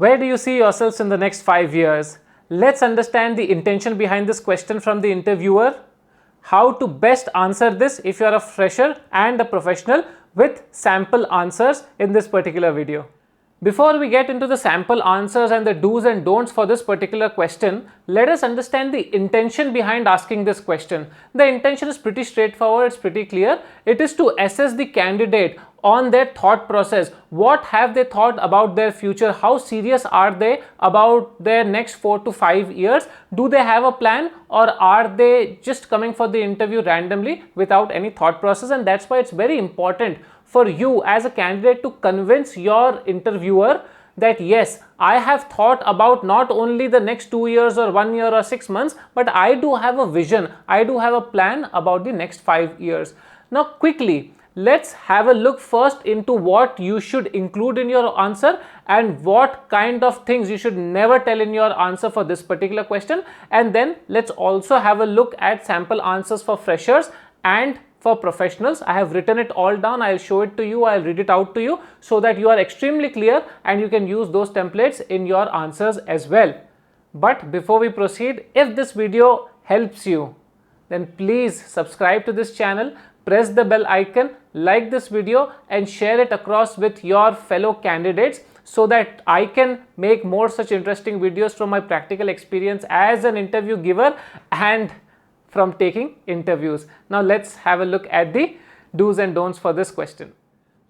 Where do you see yourselves in the next 5 years? Let's understand the intention behind this question from the interviewer, how to best answer this if you are a fresher and a professional, with sample answers in this particular video. Before we get into the sample answers and the do's and don'ts for this particular question, let us understand the intention behind asking this question. The intention is pretty straightforward, it's pretty clear. It is to assess the candidate on their thought process. What have they thought about their future? How serious are they about their next 4 to 5 years? Do they have a plan, or are they just coming for the interview randomly without any thought process? And that's why it's very important for you as a candidate to convince your interviewer that yes, I have thought about not only the next 2 years or 1 year or 6 months, but I do have a vision, I do have a plan about the next 5 years. Now quickly, let's have a look first into what you should include in your answer and what kind of things you should never tell in your answer for this particular question. And then let's also have a look at sample answers for freshers and for professionals. I have written it all down. I'll show it to you. I'll read it out to you so that you are extremely clear and you can use those templates in your answers as well. But before we proceed, if this video helps you, then please subscribe to this channel, press the bell icon, like this video and share it across with your fellow candidates so that I can make more such interesting videos from my practical experience as an interview giver and from taking interviews. Now let's have a look at the do's and don'ts for this question.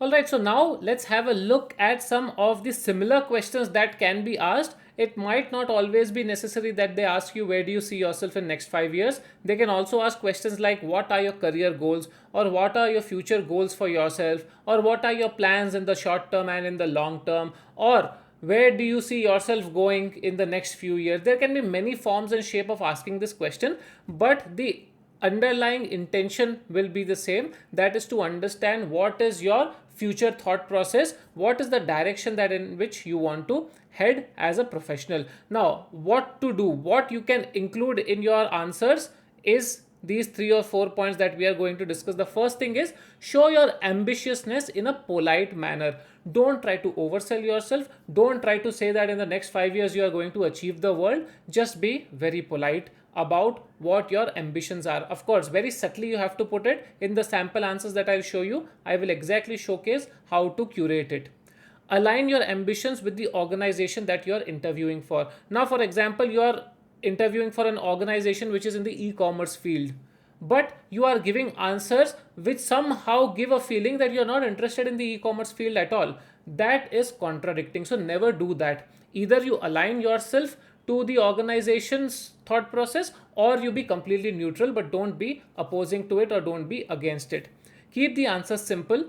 Alright, so now let's have a look at some of the similar questions that can be asked. It might not always be necessary that they ask you where do you see yourself in next 5 years. They can also ask questions like what are your career goals, or what are your future goals for yourself, or what are your plans in the short term and in the long term, or where do you see yourself going in the next few years. There can be many forms and shape of asking this question, but the underlying intention will be the same. That is to understand what is your future thought process, what is the direction that in which you want to head as a professional. Now, what to do, what you can include in your answers is these 3 or 4 points that we are going to discuss. The first thing is show your ambitiousness in a polite manner. Don't try to oversell yourself. Don't try to say that in the next 5 years you are going to achieve the world. Just be very polite about what your ambitions are. Of course, very subtly you have to put it. In the sample answers that I'll show you, I will exactly showcase how to curate it. Align your ambitions with the organization that you are interviewing for. Now, for example, you are interviewing for an organization which is in the e-commerce field, but you are giving answers which somehow give a feeling that you're not interested in the e-commerce field at all. That is contradicting. So never do that. Either you align yourself to the organization's thought process, or you be completely neutral, but don't be opposing to it or don't be against it. Keep the answers simple.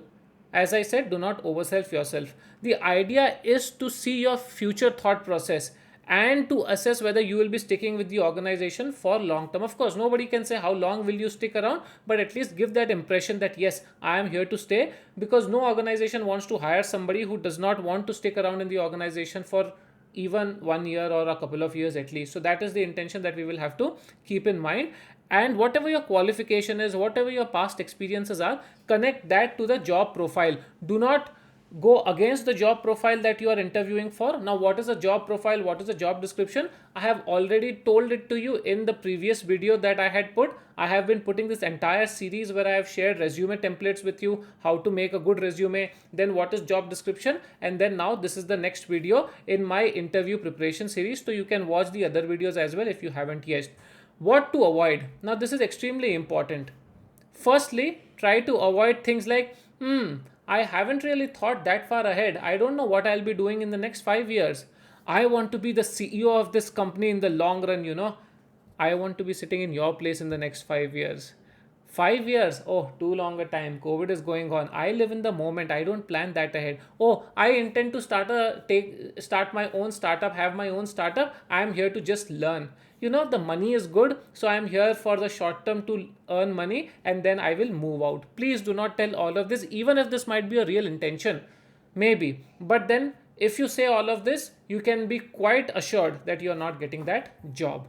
As I said, do not oversell yourself. The idea is to see your future thought process and to assess whether you will be sticking with the organization for long term. Of course, nobody can say how long will you stick around, but at least give that impression that yes, I am here to stay, because no organization wants to hire somebody who does not want to stick around in the organization for even 1 year or a couple of years at least. So that is the intention that we will have to keep in mind. And whatever your qualification is, whatever your past experiences are, connect that to the job profile. Do not go against the job profile that you are interviewing for. Now, what is a job profile? What is a job description? I have already told it to you in the previous video that I had put. I have been putting this entire series where I have shared resume templates with you, how to make a good resume, then what is job description, and then now this is the next video in my interview preparation series. So you can watch the other videos as well if you haven't yet. What to avoid? Now, this is extremely important. Firstly, try to avoid things like, I haven't really thought that far ahead. I don't know what I'll be doing in the next 5 years. I want to be the CEO of this company in the long run, you know. I want to be sitting in your place in the next 5 years. 5 years, oh, too long a time. COVID is going on. I live in the moment. I don't plan that ahead. Oh, I intend to start my own startup, have my own startup. I am here to just learn. You know, the money is good, so I am here for the short term to earn money and then I will move out. Please do not tell all of this, even if this might be a real intention. Maybe. But then if you say all of this, you can be quite assured that you are not getting that job.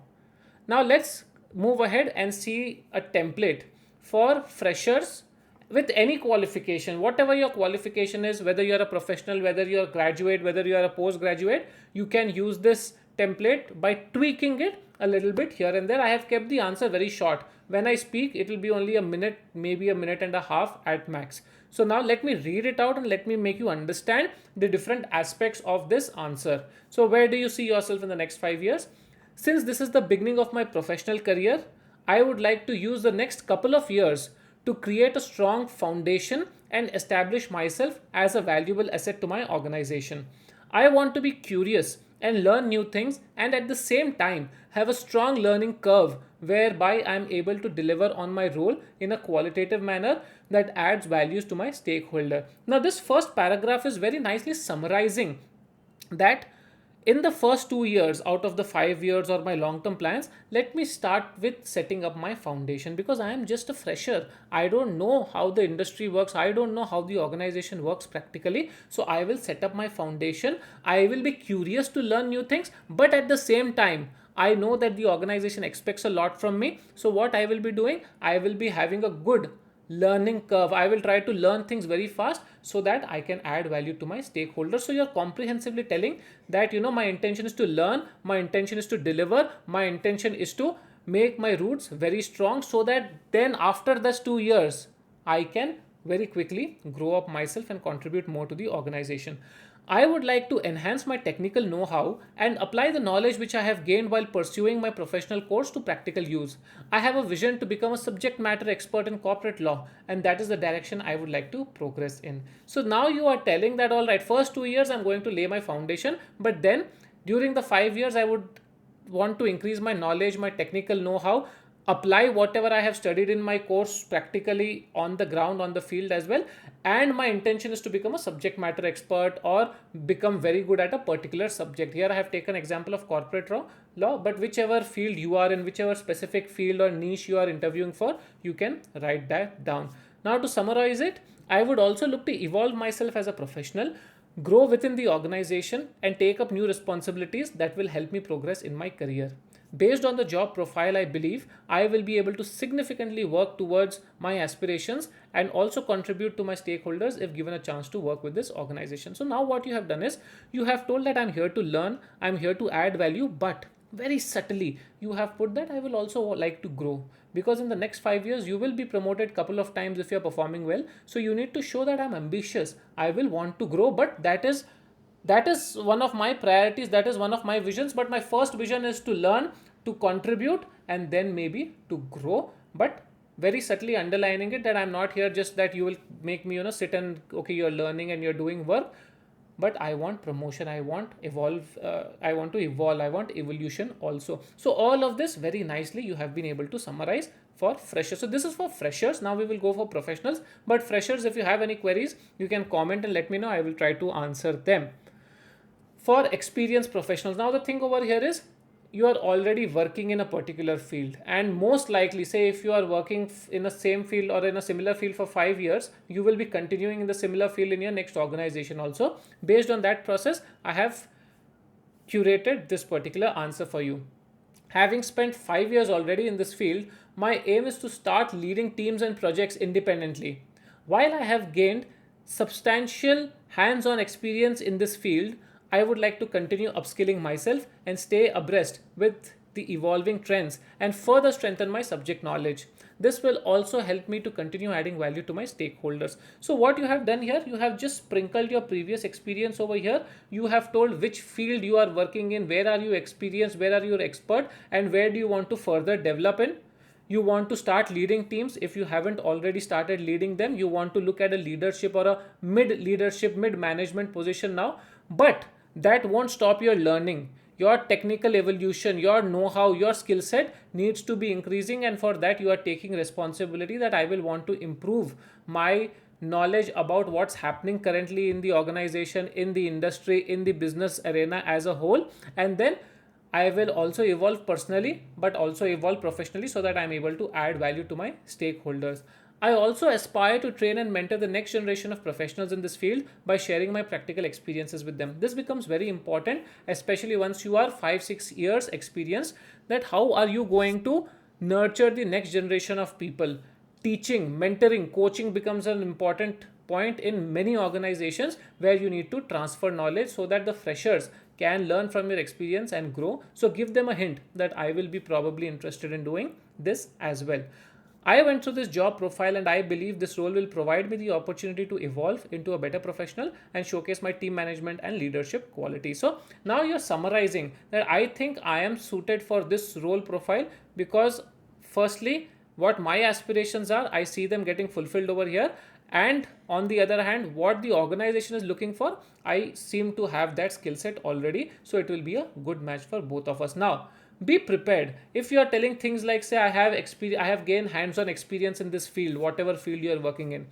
Now let's move ahead and see a template for freshers with any qualification, whatever your qualification is, whether you're a professional, whether you're a graduate, whether you're a postgraduate, you can use this template by tweaking it a little bit here and there. I have kept the answer very short. When I speak, it will be only a minute, maybe a minute and a half at max. So now let me read it out and let me make you understand the different aspects of this answer. So where do you see yourself in the next 5 years? Since this is the beginning of my professional career, I would like to use the next couple of years to create a strong foundation and establish myself as a valuable asset to my organization. I want to be curious and learn new things, and at the same time have a strong learning curve whereby I am able to deliver on my role in a qualitative manner that adds values to my stakeholder. Now this first paragraph is very nicely summarizing that in the first 2 years out of the 5 years or my long term plans, let me start with setting up my foundation, because I am just a fresher. I don't know how the industry works, I don't know how the organization works practically. So I will set up my foundation. I will be curious to learn new things, but at the same time, I know that the organization expects a lot from me. So what I will be doing, I will be having a good learning curve. I will try to learn things very fast so that I can add value to my stakeholders. So you're comprehensively telling that, my intention is to learn, my intention is to deliver, my intention is to make my roots very strong, so that then after those 2 years, I can very quickly grow up myself and contribute more to the organization. I would like to enhance my technical know-how and apply the knowledge which I have gained while pursuing my professional course to practical use. I have a vision to become a subject matter expert in corporate law, and that is the direction I would like to progress in. So now you are telling that, all right, first 2 years I'm going to lay my foundation, but then during the 5 years I would want to increase my knowledge, my technical know-how, apply whatever I have studied in my course practically on the ground, on the field as well. And my intention is to become a subject matter expert or become very good at a particular subject. Here I have taken example of corporate law, but whichever field you are in, whichever specific field or niche you are interviewing for, you can write that down. Now to summarize it, I would also look to evolve myself as a professional, grow within the organization, and take up new responsibilities that will help me progress in my career. Based on the job profile, I believe I will be able to significantly work towards my aspirations and also contribute to my stakeholders if given a chance to work with this organization. So now what you have done is, you have told that I'm here to learn, I'm here to add value, but very subtly you have put that I will also like to grow, because in the next 5 years you will be promoted couple of times if you're performing well. So you need to show that I'm ambitious, I will want to grow, but that is one of my priorities, that is one of my visions. But my first vision is to learn, to contribute, and then maybe to grow, but very subtly underlining it that I'm not here just that you will make me sit and okay, you're learning and you're doing work, but I want promotion, I want to evolve, I want evolution also. So all of this very nicely you have been able to summarize for freshers. So this is for freshers. Now we will go for professionals, but freshers, if you have any queries, you can comment and let me know. I will try to answer them. For experienced professionals, now the thing over here is, you are already working in a particular field, and most likely, say if you are working in the same field or in a similar field for 5 years, you will be continuing in the similar field in your next organization also. Based on that process, I have curated this particular answer for you. Having spent 5 years already in this field, my aim is to start leading teams and projects independently. While I have gained substantial hands-on experience in this field, I would like to continue upskilling myself and stay abreast with the evolving trends and further strengthen my subject knowledge. This will also help me to continue adding value to my stakeholders. So what you have done here, you have just sprinkled your previous experience over here. You have told which field you are working in, where are you experienced, where are you expert, and where do you want to further develop in. You want to start leading teams. If you haven't already started leading them, you want to look at a leadership or a mid-leadership, mid-management position now. But that won't stop your learning. Your technical evolution, your know-how, your skill set needs to be increasing, and for that you are taking responsibility that I will want to improve my knowledge about what's happening currently in the organization, in the industry, in the business arena as a whole, and then I will also evolve personally but also evolve professionally so that I'm able to add value to my stakeholders. I also aspire to train and mentor the next generation of professionals in this field by sharing my practical experiences with them. This becomes very important, especially once you are 5-6 years experienced, that how are you going to nurture the next generation of people. teaching, mentoring, coaching becomes an important point in many organizations where you need to transfer knowledge so that the freshers can learn from your experience and grow. So give them a hint that I will be probably interested in doing this as well. I went through this job profile and I believe this role will provide me the opportunity to evolve into a better professional and showcase my team management and leadership qualities. So now you're summarizing that I think I am suited for this role profile because firstly, what my aspirations are, I see them getting fulfilled over here. And on the other hand, what the organization is looking for, I seem to have that skill set already. So it will be a good match for both of us. Now, be prepared. If you are telling things like, say, I have gained hands-on experience in this field, whatever field you are working in.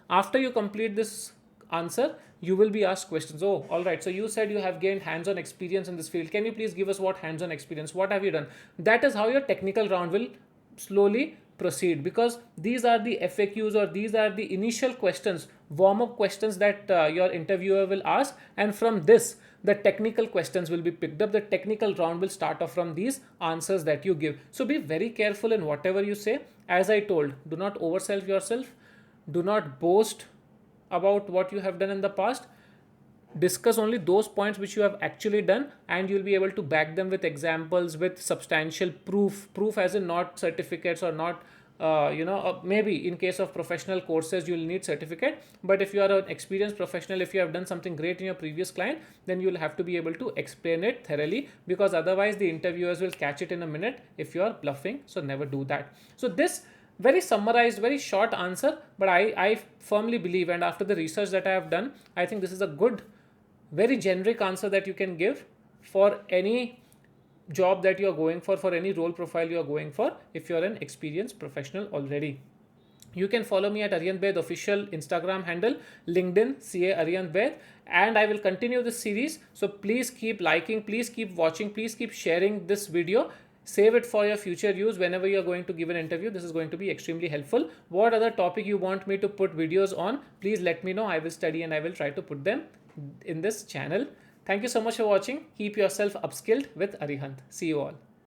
After you complete this answer, you will be asked questions. Oh, all right. So you said you have gained hands-on experience in this field. Can you please give us what hands-on experience? What have you done? That is how your technical round will slowly proceed, because these are the FAQs or these are the initial questions, warm-up questions that your interviewer will ask, and from this the technical questions will be picked up. The technical round will start off from these answers that you give. So be very careful in whatever you say. As I told, do not oversell yourself, do not boast about what you have done in the past. Discuss only those points which you have actually done, and you'll be able to back them with examples, with substantial proof as in not certificates or not maybe in case of professional courses you'll need certificate, but if you are an experienced professional, if you have done something great in your previous client, then you'll have to be able to explain it thoroughly, because otherwise the interviewers will catch it in a minute if you are bluffing. So never do that. So this very summarized, very short answer, but I firmly believe, and after the research that I have done, I think this is a good, very generic answer that you can give for any job that you are going for any role profile you are going for, if you are an experienced professional already. You can follow me at Arihant Baid official Instagram handle, LinkedIn CA Arihant Baid, and I will continue this series. So please keep liking, please keep watching, please keep sharing this video. Save it for your future use whenever you are going to give an interview. This is going to be extremely helpful. What other topic you want me to put videos on, please let me know. I will study and I will try to put them in this channel. Thank you so much for watching. Keep yourself upskilled with Arihant. See you all.